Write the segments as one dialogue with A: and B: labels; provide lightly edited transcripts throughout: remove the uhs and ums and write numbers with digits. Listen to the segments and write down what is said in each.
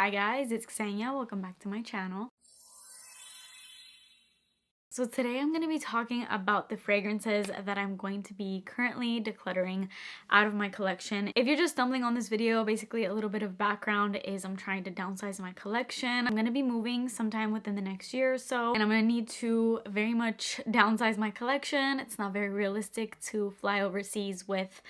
A: Hi guys, it's Ksenia. Welcome back to my channel. So today I'm going to be talking about the fragrances that I'm going to be currently decluttering out of my collection. If you're just stumbling on this video, basically a little bit of background is I'm trying to downsize my collection. I'm going to be moving sometime within the next year or so, and I'm going to need to very much downsize my collection. It's not very realistic to fly overseas with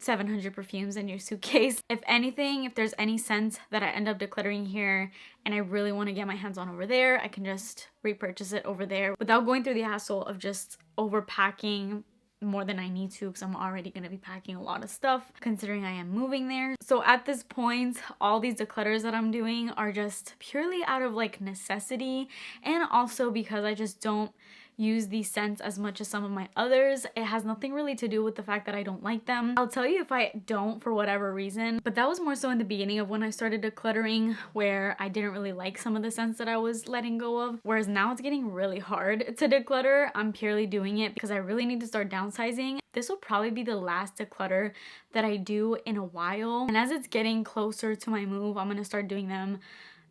A: 700 perfumes in your suitcase. If anything, if there's any scent that I end up decluttering here and I really want to get my hands on over there, I can just repurchase it over there without going through the hassle of just overpacking more than I need to, because I'm already going to be packing a lot of stuff considering I am moving there. So at this point, all these declutters that I'm doing are just purely out of like necessity, and also because I just don't use these scents as much as some of my others. It has nothing really to do with the fact that I don't like them. I'll tell you if I don't for whatever reason, but that was more so in the beginning of when I started decluttering, where I didn't really like some of the scents that I was letting go of, whereas now it's getting really hard to declutter. I'm purely doing it because I really need to start downsizing. This will probably be the last declutter that I do in a while, and as it's getting closer to my move, I'm gonna start doing them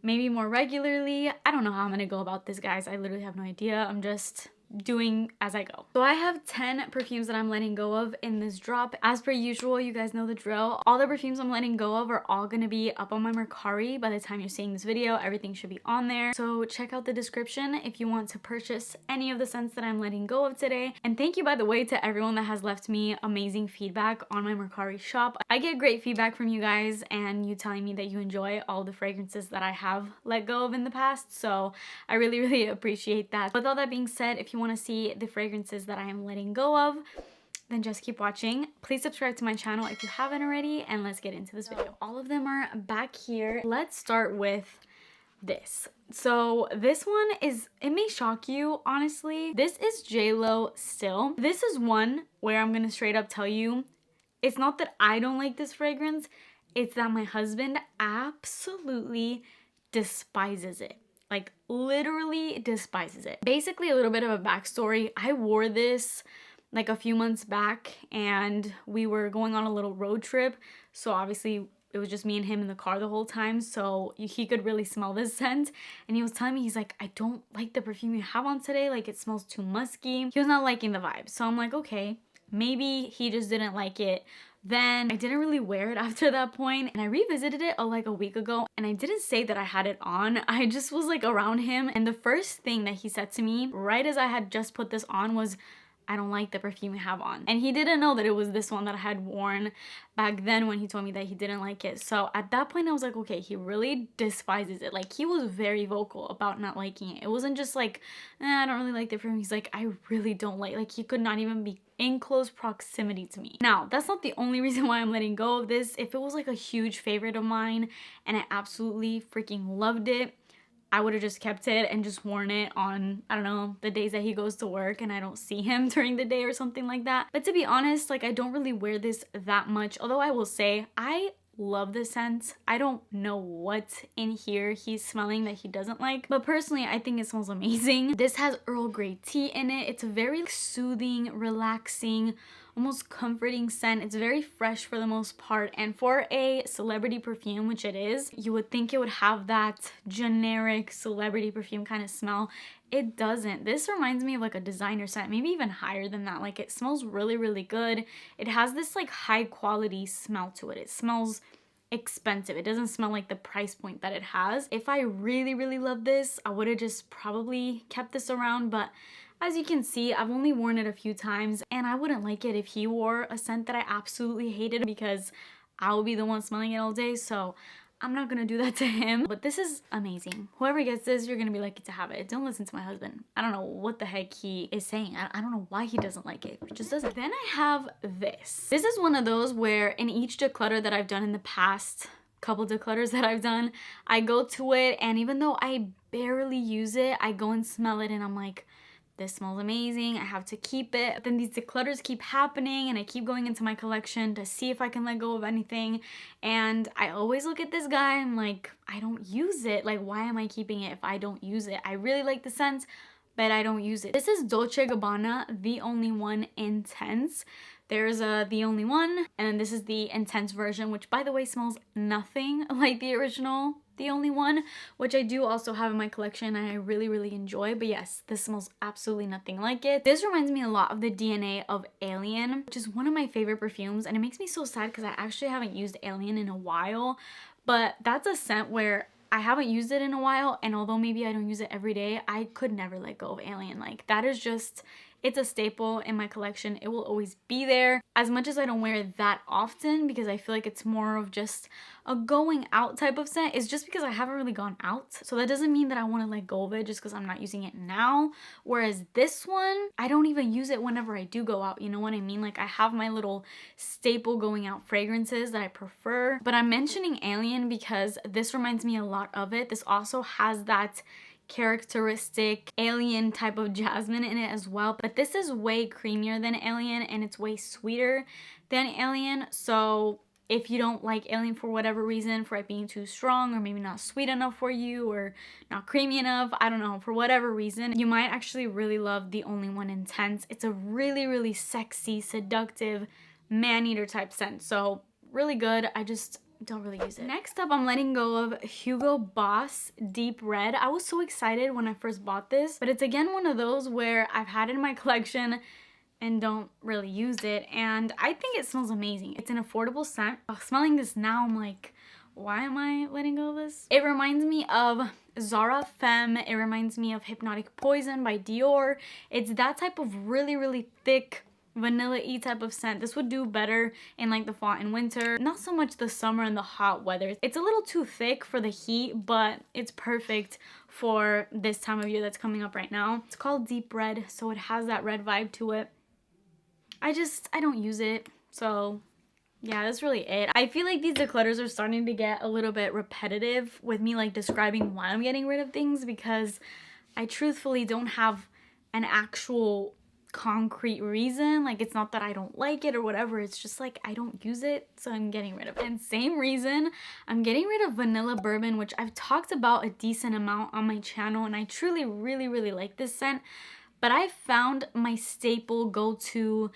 A: maybe more regularly. I don't know how I'm gonna go about this, guys. I literally have no idea. I'm just doing as I go. So I have 10 perfumes that I'm letting go of in this drop. As per usual, you guys know the drill. All the perfumes I'm letting go of are all gonna be up on my Mercari. By the time you're seeing this video, everything should be on there. So check out the description if you want to purchase any of the scents that I'm letting go of today. And thank you, by the way, to everyone that has left me amazing feedback on my Mercari shop. I get great feedback from you guys and you telling me that you enjoy all the fragrances that I have let go of in the past. So I really appreciate that. With all that being said, if you want to see the fragrances that I am letting go of, then just keep watching. Please subscribe to my channel if you haven't already, and let's get into this video. All of them are back here. Let's start with this. So this one is, it may shock you, honestly. This is J.Lo still. This is one where I'm gonna straight up tell you, it's not that I don't like this fragrance, it's that my husband absolutely despises it. Like literally despises it. Basically, a little bit of a backstory. I wore this like a few months back and we were going on a little road trip. So obviously it was just me and him in the car the whole time. So he could really smell this scent. And he was telling me, he's like, I don't like the perfume you have on today. Like it smells too musky. He was not liking the vibe. So I'm like, okay, maybe he just didn't like it. Then I didn't really wear it after that point, and I revisited it like a week ago, and I didn't say that I had it on. I just was like around him, and the first thing that he said to me right as I had just put this on was, I don't like the perfume you have on. And he didn't know that it was this one that I had worn back then when he told me that he didn't like it. So at that point I was like, okay, he really despises it. Like he was very vocal about not liking it. It wasn't just like, I don't really like the perfume. He's like, I really don't like he could not even be in close proximity to me. Now, that's not the only reason why I'm letting go of this. If it was like a huge favorite of mine and I absolutely freaking loved it, I would have just kept it and just worn it on, I don't know, the days that he goes to work and I don't see him during the day or something like that. But to be honest, like I don't really wear this that much. Although I will say, I love the scent. I don't know what in here he's smelling that he doesn't like, but personally I think it smells amazing. This has Earl Grey tea in it. It's a very soothing, relaxing, almost comforting scent. It's very fresh for the most part, and for a celebrity perfume, which it is, you would think it would have that generic celebrity perfume kind of smell. It doesn't. This reminds me of like a designer scent, maybe even higher than that. Like it smells really good. It has this like high quality smell to it. It smells expensive. It doesn't smell like the price point that it has. If I really love this, I would have just probably kept this around, but as you can see, I've only worn it a few times, and I wouldn't like it if he wore a scent that I absolutely hated, because I would be the one smelling it all day. So I'm not gonna do that to him. But this is amazing. Whoever gets this, you're gonna be lucky to have it. Don't listen to my husband. I don't know what the heck he is saying. I don't know why he doesn't like it. He just doesn't. Then I have this. This is one of those where in each declutter that I've done in the past, couple declutters that I've done, I go to it, and even though I barely use it, I go and smell it and I'm like, this smells amazing, I have to keep it. But then these declutters keep happening and I keep going into my collection to see if I can let go of anything, and I always look at this guy and I'm like, I don't use it. Like, why am I keeping it if I don't use it? I really like the scent, but I don't use it. This is Dolce Gabbana, The Only One Intense. There's The Only One, and then this is the Intense version, which by the way smells nothing like the original. the only one, which I do also have in my collection and I really enjoy. But yes, this smells absolutely nothing like it. This reminds me a lot of the DNA of Alien, which is one of my favorite perfumes, and it makes me so sad because I actually haven't used Alien in a while. But that's a scent where I haven't used it in a while, and although maybe I don't use it every day, I could never let go of Alien. Like, that is just, it's a staple in my collection. It will always be there. As much as I don't wear it that often because I feel like it's more of just a going out type of scent, is just because I haven't really gone out. So that doesn't mean that I want to let go of it just because I'm not using it now. Whereas this one, I don't even use it whenever I do go out. You know what I mean? Like, I have my little staple going out fragrances that I prefer. But I'm mentioning Alien because this reminds me a lot of it. This also has that characteristic Alien type of jasmine in it as well, but this is way creamier than Alien and it's way sweeter than Alien. So if you don't like Alien for whatever reason, for it being too strong or maybe not sweet enough for you or not creamy enough, I don't know, for whatever reason, you might actually really love the Only One Intense. It's a really sexy, seductive man-eater type scent, so really good. I just don't really use it. Next up, I'm letting go of Hugo Boss Deep Red. I was so excited when I first bought this, but it's again one of those where I've had it in my collection and don't really use it, and I think it smells amazing. It's an affordable scent. Smelling this now, I'm like, why am I letting go of this? It reminds me of Zara Femme. It reminds me of Hypnotic Poison by Dior. It's that type of really thick vanilla-y type of scent. This would do better in like the fall and winter, not so much the summer and the hot weather. It's a little too thick for the heat, but it's perfect for this time of year that's coming up right now. It's called Deep Red, so it has that red vibe to it. I don't use it, so yeah, that's really it. I feel like these declutters are starting to get a little bit repetitive with me like describing why I'm getting rid of things, because I truthfully don't have an actual concrete reason. Like, it's not that I don't like it or whatever, it's just like I don't use it, so I'm getting rid of it. And same reason, I'm getting rid of Vanilla Bourbon, which I've talked about a decent amount on my channel, and I truly really like this scent. But I found my staple go-to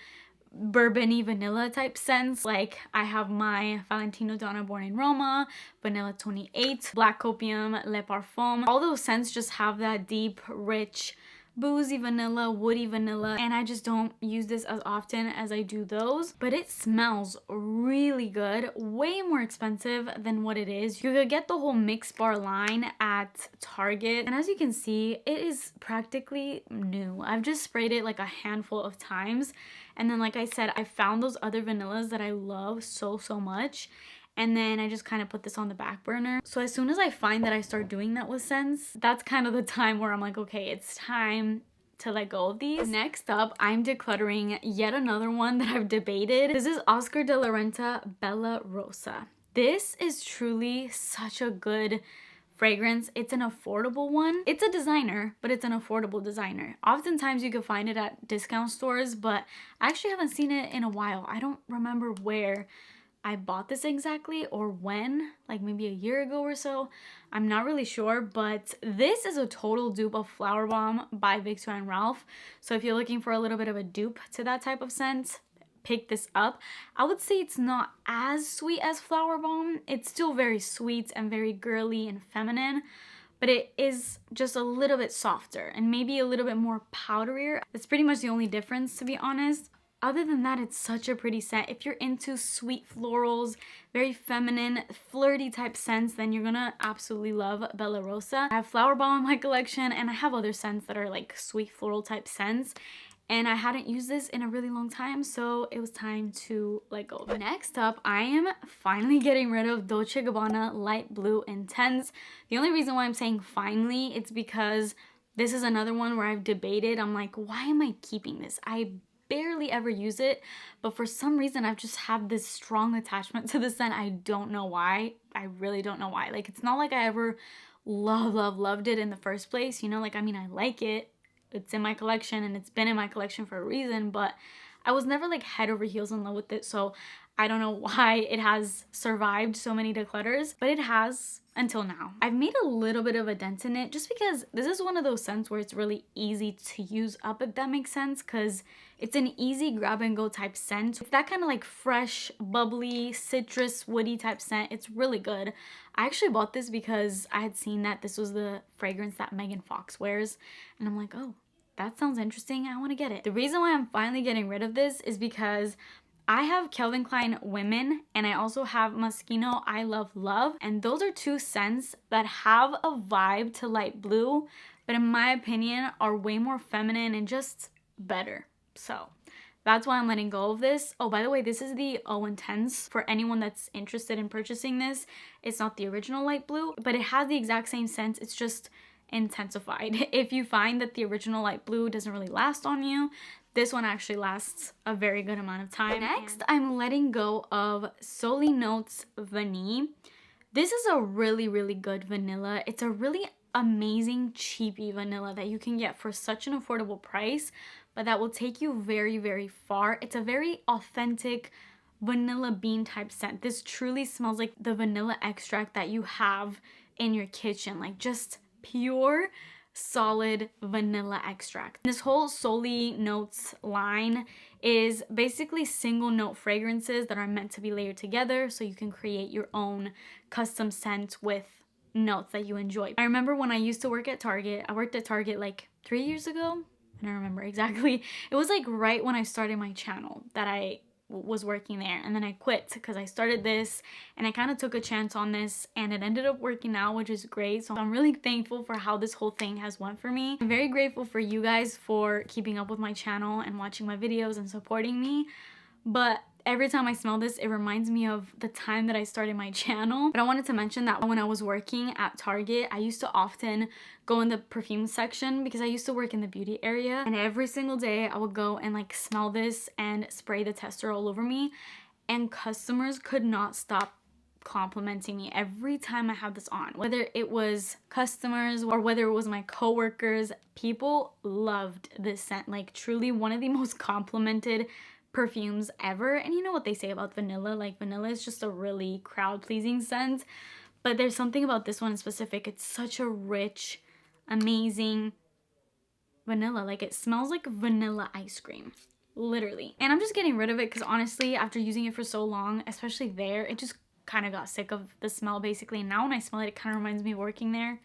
A: bourbon-y vanilla type scents. Like, I have my Valentino Donna Born in Roma, Vanilla 28, Black Copium, Le Parfum. All those scents just have that deep, rich, boozy vanilla, woody vanilla, and I just don't use this as often as I do those, but it smells really good. Way more expensive than what it is. You could get the whole mix bar line at Target, and as you can see, it is practically new. I've just sprayed it like a handful of times, and then like I said, I found those other vanillas that I love so much, and then I just kind of put this on the back burner. So as soon as I find that I start doing that with scents, that's kind of the time where I'm like, okay, it's time to let go of these. Next up, I'm decluttering yet another one that I've debated. This is Oscar de la Renta Bella Rosa. This is truly such a good fragrance. It's an affordable one. It's a designer, but it's an affordable designer. Oftentimes you can find it at discount stores, but I actually haven't seen it in a while. I don't remember where I bought this exactly or when, like maybe a year ago or so. I'm not really sure, but this is a total dupe of Flower Bomb by Victor and Ralph. So if you're looking for a little bit of a dupe to that type of scent, pick this up. I would say it's not as sweet as Flower Bomb. It's still very sweet and very girly and feminine, but it is just a little bit softer and maybe a little bit more powderier. That's pretty much the only difference, to be honest. Other than that, it's such a pretty scent. If you're into sweet florals, very feminine, flirty type scents, then you're gonna absolutely love Bella Rosa. I have Flower Bomb in my collection, and I have other scents that are like sweet floral type scents. And I hadn't used this in a really long time, so it was time to let go of it. Next up, I am finally getting rid of Dolce Gabbana Light Blue Intense. The only reason why I'm saying finally, it's because this is another one where I've debated. I'm like, why am I keeping this? I barely ever use it, but for some reason I've just had this strong attachment to the scent. I don't know why. I really don't know why. Like, it's not like I ever loved it in the first place, you know? Like, I mean, I like it. It's in my collection and it's been in my collection for a reason, but I was never like head over heels in love with it. So I don't know why it has survived so many declutters, but it has until now. I've made a little bit of a dent in it just because this is one of those scents where it's really easy to use up, if that makes sense, because it's an easy grab and go type scent. It's that kind of like fresh, bubbly, citrus, woody type scent. It's really good. I actually bought this because I had seen that this was the fragrance that Megan Fox wears, and I'm like, oh, that sounds interesting. I want to get it. The reason why I'm finally getting rid of this is because I have Calvin Klein Women and I also have Moschino I Love Love, and those are two scents that have a vibe to light blue, but in my opinion are way more feminine and just better. So that's why I'm letting go of this. Oh, by the way, this is the O Intense for anyone that's interested in purchasing this. It's not the original light blue, but it has the exact same scent. It's just intensified. If you find that the original light blue doesn't really last on you, this one actually lasts a very good amount of time. Next, I'm letting go of Solely Notes Vanille. This is a really, really good vanilla. It's a really amazing cheapy vanilla that you can get for such an affordable price, but that will take you very, very far. It's a very authentic vanilla bean type scent. This truly smells like the vanilla extract that you have in your kitchen, like just pure solid vanilla extract. This whole Solely Notes line is basically single note fragrances that are meant to be layered together so you can create your own custom scent with notes that you enjoy. I remember when I used to work at Target, I worked at Target like 3 years ago. I don't remember exactly. It was like right when I started my channel that I was working there, and then I quit because I started this and I kind of took a chance on this and it ended up working out, which is great. So I'm really thankful for how this whole thing has went for me. I'm very grateful for you guys for keeping up with my channel and watching my videos and supporting me, but every time I smell this, it reminds me of the time that I started my channel. But I wanted to mention that when I was working at Target, I used to often go in the perfume section because I used to work in the beauty area. And every single day I would go and like smell this and spray the tester all over me. And customers could not stop complimenting me every time I had this on. Whether it was customers or whether it was my coworkers, people loved this scent. Like truly one of the most complimented perfumes ever. And you know what they say about vanilla, like vanilla is just a really crowd pleasing scent, but there's something about this one in specific. It's such a rich, amazing vanilla. Like it smells like vanilla ice cream, literally. And I'm just getting rid of it because honestly, after using it for so long, especially there, it just kind of got sick of the smell basically. And now when I smell it, it kind of reminds me of working there,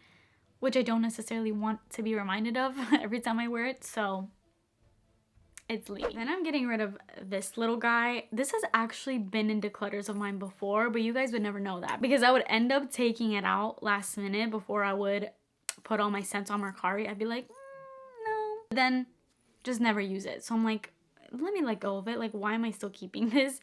A: which I don't necessarily want to be reminded of every time I wear it. So it's leaving. Then I'm getting rid of this little guy. This has actually been in declutters of mine before, but you guys would never know that because I would end up taking it out last minute before I would put all my scents on Mercari. I'd be like, no. Then just never use it. So I'm like, let me let go of it. Like, why am I still keeping this?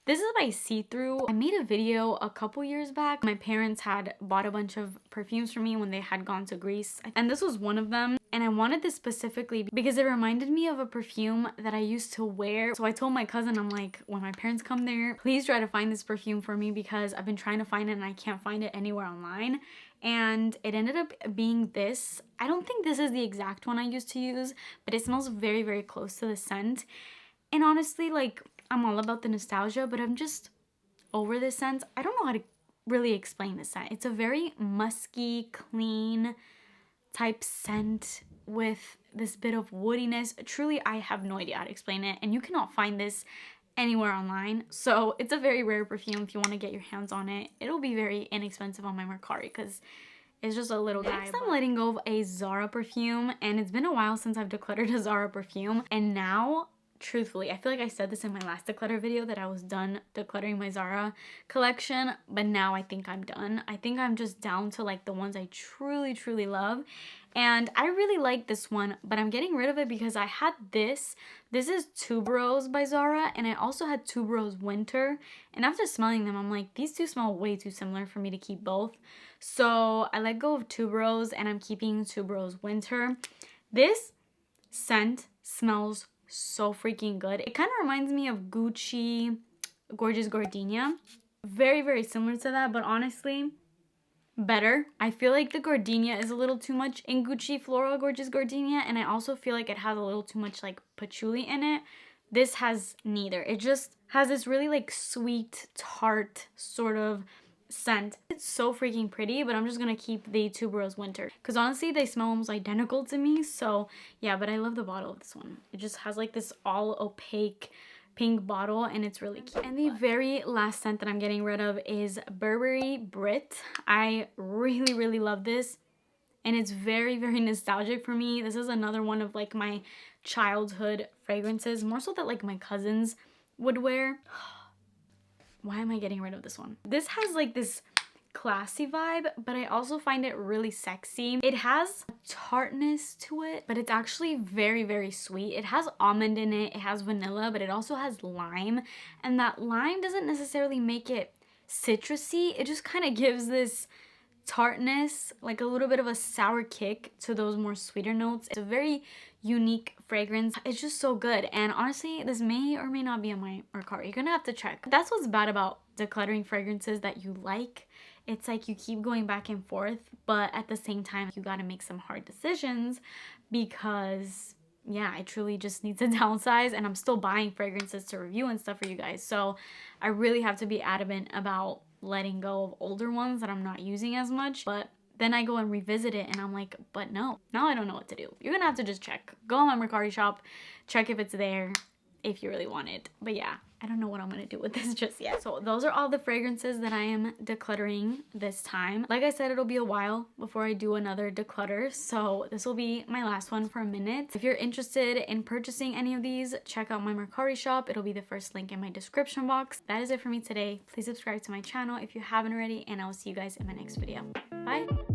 A: This is by See-Through. I made a video a couple years back. My parents had bought a bunch of perfumes for me when they had gone to Greece, and this was one of them. And I wanted this specifically because it reminded me of a perfume that I used to wear. So I told my cousin, I'm like, when my parents come there, please try to find this perfume for me because I've been trying to find it and I can't find it anywhere online. And it ended up being this. I don't think this is the exact one I used to use, but it smells very, very close to the scent. And honestly, like, I'm all about the nostalgia, but I'm just over this scent. I don't know how to really explain this scent. It's a very musky, clean type scent with this bit of woodiness. Truly, I have no idea how to explain it, and you cannot find this anywhere online. So it's a very rare perfume. If you want to get your hands on it, it'll be very inexpensive on my Mercari because it's just a little guy. Next, I'm letting go of a Zara perfume, and it's been a while since I've decluttered a Zara perfume, and now truthfully, I feel like I said this in my last declutter video that I was done decluttering my Zara collection, but now I think I'm done. I think I'm just down to like the ones I truly, truly love. And I really like this one, but I'm getting rid of it because I had this. This is Tuberose by Zara, and I also had Tuberose Winter. And after smelling them, I'm like, these two smell way too similar for me to keep both. So I let go of Tuberose, and I'm keeping Tuberose Winter. This scent smells so freaking good. It kind of reminds me of Gucci Gorgeous Gardenia. Very, very similar to that, but honestly, better. I feel like the gardenia is a little too much in Gucci Floral Gorgeous Gardenia, and I also feel like it has a little too much like patchouli in it. This has neither. It just has this really like sweet, tart sort of scent. It's so freaking pretty, but I'm just gonna keep the Tuberose Winter because honestly they smell almost identical to me. So yeah, but I love the bottle of this one. It just has like this all opaque pink bottle and it's really cute. And the very last scent that I'm getting rid of is Burberry Brit. I really love this and it's very nostalgic for me. This is another one of like my childhood fragrances, more so that like my cousins would wear. Why am I getting rid of this one? This has like this classy vibe, but I also find it really sexy. It has a tartness to it, but it's actually very sweet. It has almond in it, it has vanilla, but it also has lime, and that lime doesn't necessarily make it citrusy. It just kind of gives this tartness, like a little bit of a sour kick to those more sweeter notes. It's a very unique fragrance. It's just so good, and honestly this may or may not be on my Mercari. You're gonna have to check. That's what's bad about decluttering fragrances that you like. It's like you keep going back and forth, but at the same time you gotta make some hard decisions because yeah, I truly just need to downsize, and I'm still buying fragrances to review and stuff for you guys. So I really have to be adamant about letting go of older ones that I'm not using as much. But then I go and revisit it and I'm like, but no, now I don't know what to do. You're gonna have to just check. Go on my Mercari shop, check if it's there, if you really want it. But yeah, I don't know what I'm gonna do with this just yet. So those are all the fragrances that I am decluttering this time. Like I said, it'll be a while before I do another declutter, so this will be my last one for a minute. If you're interested in purchasing any of these, check out my Mercari shop. It'll be the first link in my description box. That is it for me today. Please subscribe to my channel if you haven't already, and I will see you guys in my next video. Bye!